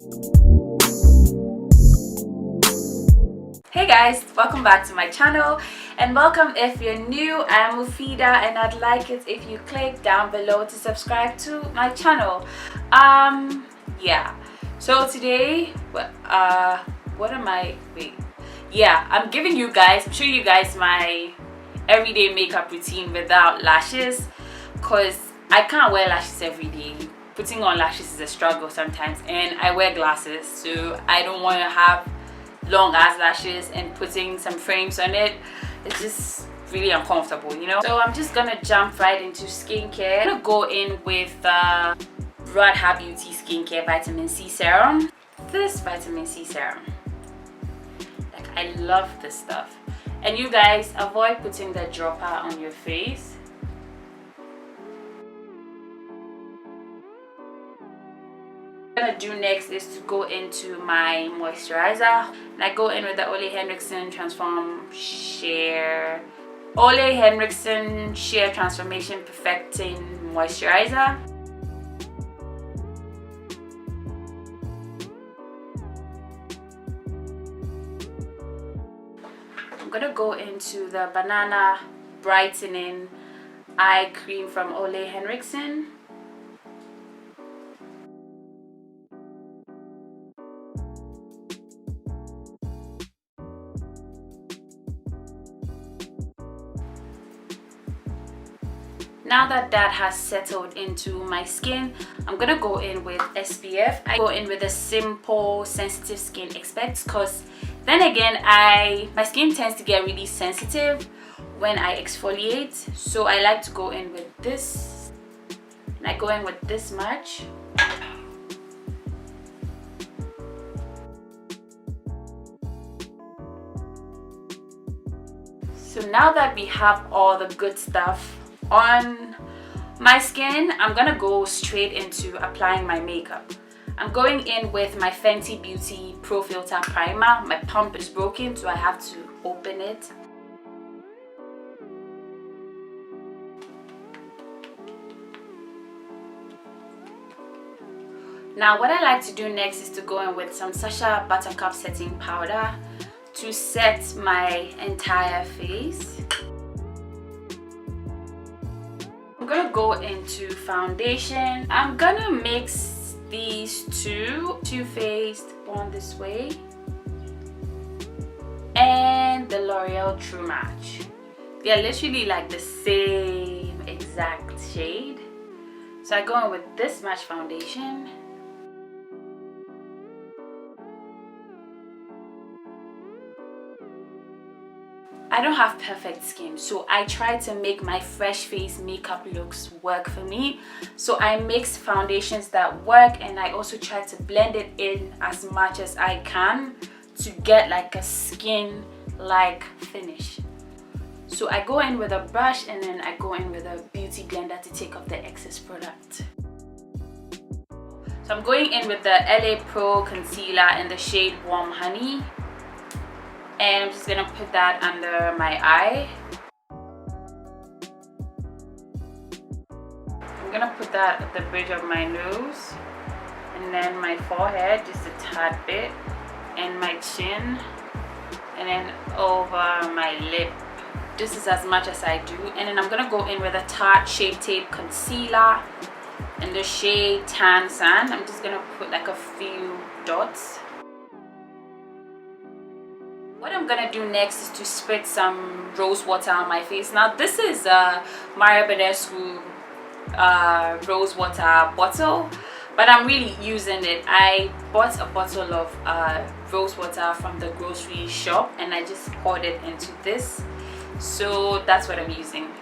Hey guys, welcome back to my channel, and welcome if you're new. I'm Mufidah, and I'd like it if you click down below to subscribe to my channel. Yeah, so today I'm giving you guys, I'm showing you guys my everyday makeup routine without lashes, because I can't wear lashes every day. Putting on lashes is a struggle sometimes, and I wear glasses, so I don't want to have long ass lashes and putting some frames on it. It's just really uncomfortable, you know. So I'm just gonna jump right into skincare. I'm gonna go in with Radha Beauty Skincare Vitamin C Serum. This vitamin C serum, like, I love this stuff. And you guys, avoid putting the dropper on your face. What I'm gonna do next is to go into my moisturizer, and I go in with the Ole Henriksen Sheer Transformation Perfecting Moisturizer. I'm gonna go into the Banana Brightening Eye Cream from Ole Henriksen. Now that has settled into my skin, I'm gonna go in with SPF. I go in with a simple sensitive skin expect, because then again my skin tends to get really sensitive when I exfoliate, so I like to go in with this, and I go in with this much. So now that we have all the good stuff on my skin, I'm gonna go straight into applying my makeup. I'm going in with my Fenty Beauty Pro Filter Primer. My pump is broken, so I have to open it. Now what I like to do next is to go in with some Sacha Buttercup setting powder to set my entire face. I'm gonna go into foundation. I'm gonna mix these two, Too Faced Born This Way and the L'Oreal True Match. They're literally like the same exact shade. So I go in with this much foundation. I don't have perfect skin, so I try to make my fresh face makeup looks work for me. So I mix foundations that work, and I also try to blend it in as much as I can to get like a skin like finish. So I go in with a brush, and then I go in with a beauty blender to take off the excess product. So I'm going in with the LA Pro Concealer in the shade Warm Honey. And I'm just gonna put that under my eye. I'm gonna put that at the bridge of my nose, and then my forehead, just a tad bit, and my chin, and then over my lip. This is as much as I do. And then I'm gonna go in with a Tarte Shape Tape Concealer in the shade Tan Sand. I'm just gonna put like a few dots. What I'm gonna do next is to spritz some rose water on my face. Now this is a Maria Badescu rose water bottle, but I'm really using it. I bought a bottle of rose water from the grocery shop, and I just poured it into this. So that's what I'm using.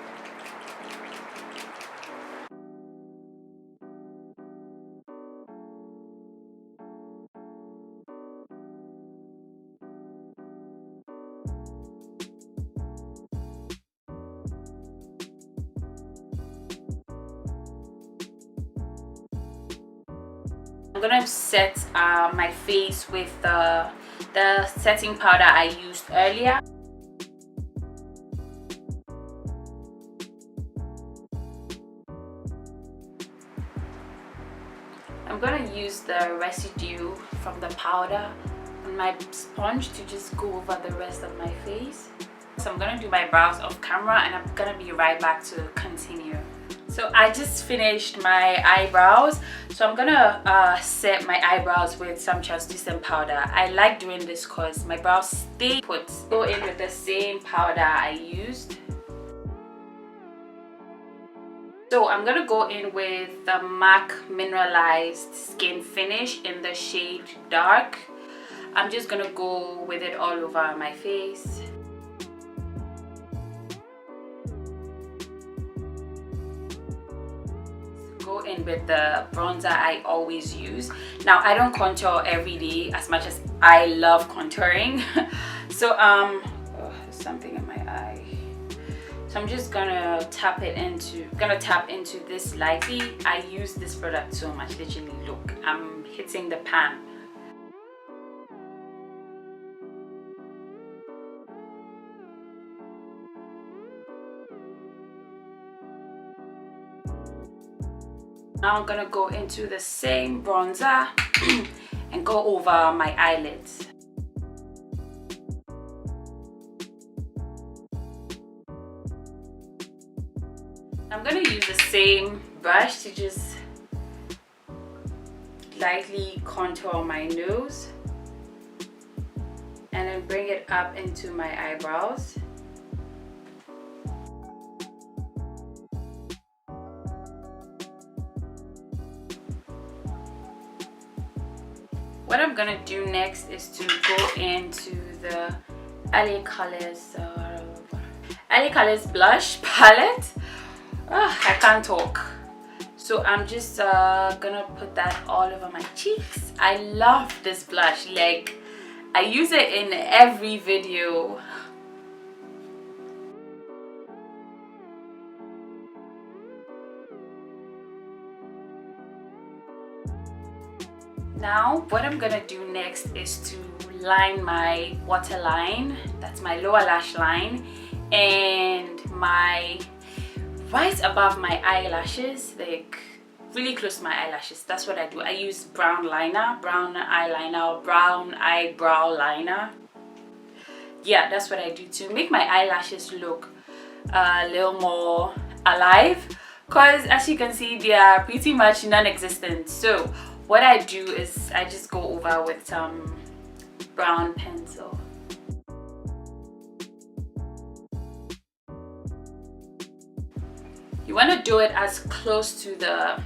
I'm gonna set my face with the setting powder I used earlier. I'm gonna use the residue from the powder on my sponge to just go over the rest of my face. So I'm gonna do my brows off camera and I'm gonna be right back to continue. So I just finished my eyebrows, so I'm gonna set my eyebrows with some translucent powder. I like doing this because my brows stay put. Go in with the same powder I used. So I'm gonna go in with the MAC Mineralized Skin Finish in the shade Dark. I'm just gonna go with it all over my face. Go in with the bronzer I always use. Now I don't contour every day as much as I love contouring. So oh, there's something in my eye. So I'm just gonna tap into this lightly. I use this product so much, literally. Look, I'm hitting the pan. Now I'm gonna go into the same bronzer and go over my eyelids. I'm gonna use the same brush to just lightly contour my nose and then bring it up into my eyebrows. What I'm gonna do next is to go into the LA Colors blush palette. I can't talk. So I'm just gonna put that all over my cheeks. I love this blush. Like, I use it in every video. Now what I'm gonna do next is to line my waterline, that's my lower lash line, and my right above my eyelashes, like really close to my eyelashes. That's what I do. I use brown liner, brown eyeliner, brown eyebrow liner. Yeah, that's what I do to make my eyelashes look a little more alive, because as you can see, they are pretty much non-existent. So what I do is I just go over with some brown pencil. You want to do it as close to the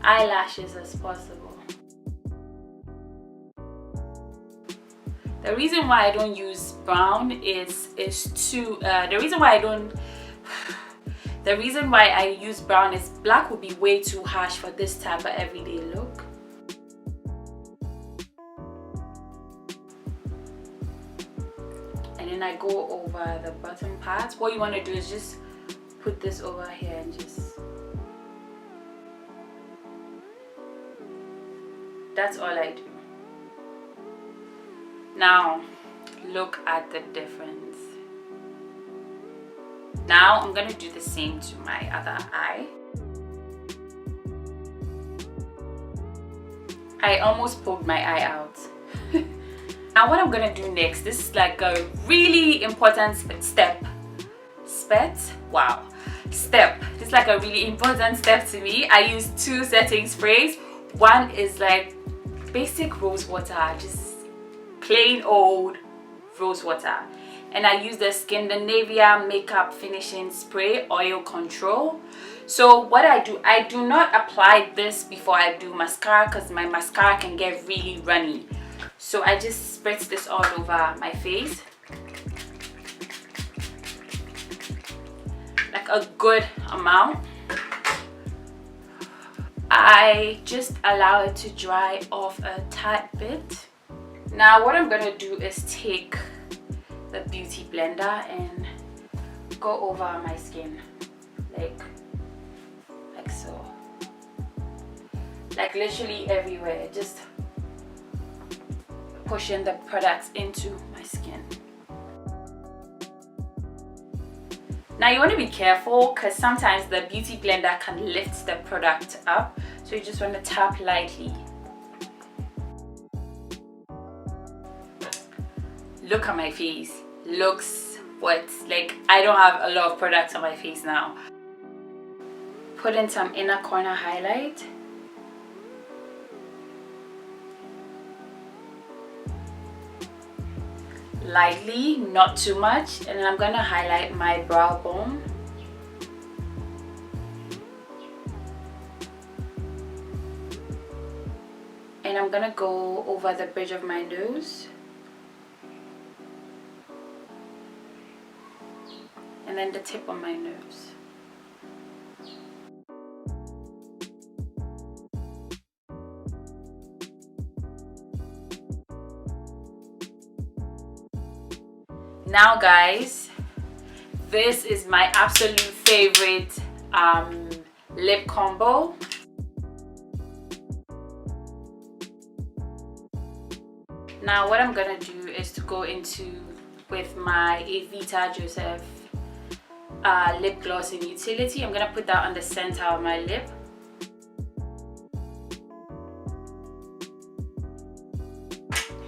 eyelashes as possible. The reason why I don't use brown is the reason why I use brown is black would be way too harsh for this type of everyday look. And then I go over the bottom part. What you want to do is just put this over here and just, that's all I do. Now look at the difference. Now I'm gonna do the same to my other eye. I almost poked my eye out. Now what I'm gonna do next, this is like a really important step. This is like a really important step to me. I use two setting sprays. One is like basic rose water, just plain old rose water. And I use the Scandinavia Makeup Finishing Spray Oil Control. So what I do not apply this before I do mascara, because my mascara can get really runny. So I just spritz this all over my face, like a good amount. I just allow it to dry off a tad bit. Now what I'm gonna do is take the beauty blender and go over my skin, like so, like literally everywhere, just pushing the products into my skin. Now you want to be careful because sometimes the beauty blender can lift the product up, so you just want to tap lightly. Look at my face, looks what, like I don't have a lot of product on my face now. Put in some inner corner highlight. Lightly, not too much, and then I'm gonna highlight my brow bone. And I'm gonna go over the bridge of my nose. And then the tip of my nose. Now guys, this is my absolute favorite lip combo. Now what I'm gonna do is to go into with my Evita Joseph lip gloss in Utility. I'm gonna put that on the center of my lip.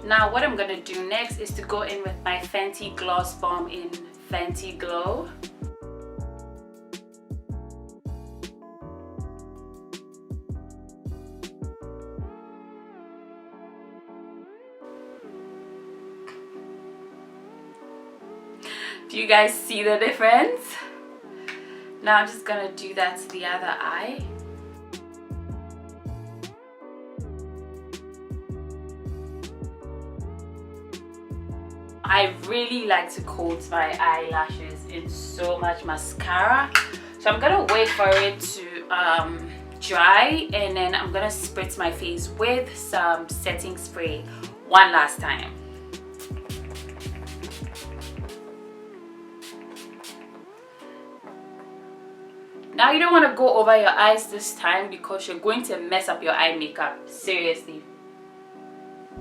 Now what I'm gonna do next is to go in with my Fenty Gloss Bomb in Fenty Glow. Do you guys see the difference? Now I'm just gonna do that to the other eye. I really like to coat my eyelashes in so much mascara, so I'm gonna wait for it to dry, and then I'm gonna spritz my face with some setting spray one last time. Now you don't want to go over your eyes this time because you're going to mess up your eye makeup, seriously.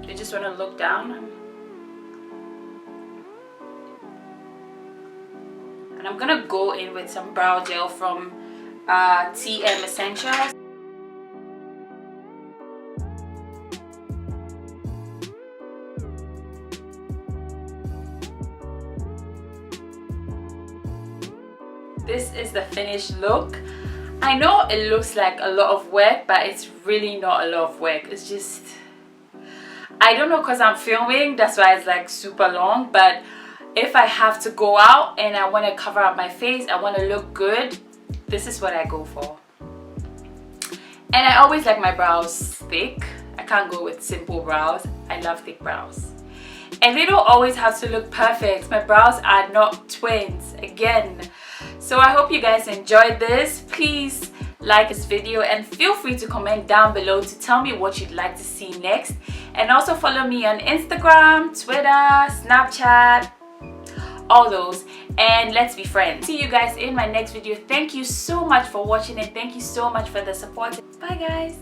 You just want to look down. And I'm gonna go in with some brow gel from TM Essentials. This is the finished look. I know it looks like a lot of work, but it's really not a lot of work. It's just, I don't know, because I'm filming, that's why it's like super long, but if I have to go out and I want to cover up my face, I want to look good, this is what I go for. And I always like my brows thick. I can't go with simple brows. I love thick brows. And they don't always have to look perfect. My brows are not twins, again. So I hope you guys enjoyed this. Please like this video and feel free to comment down below to tell me what you'd like to see next. And also follow me on Instagram, Twitter, Snapchat, all those, and let's be friends. See you guys in my next video. Thank you so much for watching and thank you so much for the support. Bye guys.